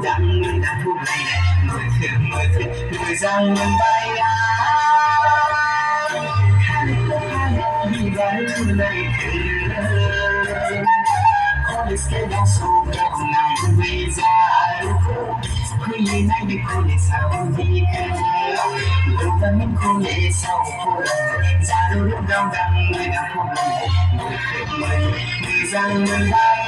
दांनो बुलायनाय मोजां मोनबाय आं बिबार थुनायखौ कलेज क्लासाव नायबाय जारखौ फैनाय कलेजाव बिखौ गोदान कलेजाव फरायनाय जारु दांनो बुलायनाय मोजां मोनबाय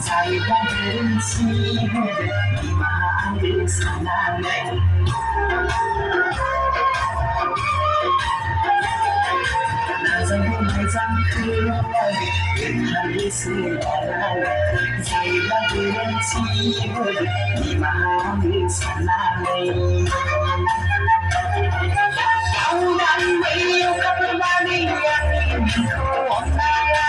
जायोब्ला गोरोन्थि बिमा आरो साननानै नाजावनाय जांखो गोथारैसो जायोब्ला गोरोन्थि बिमा आरो साननानै गावनानैयाव गाबनानै आंनि बिखौ अननाया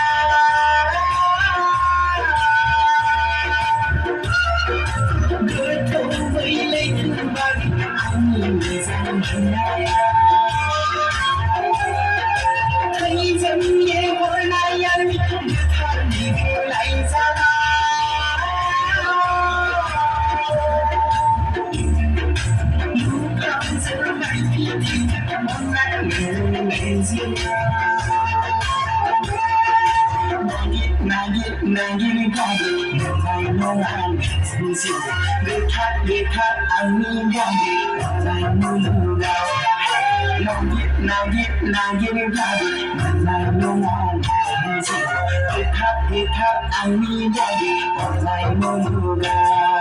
Getar angin ganti Menai mulurau Nagit ganti Menai nungan Getar angin ganti Menai mulurau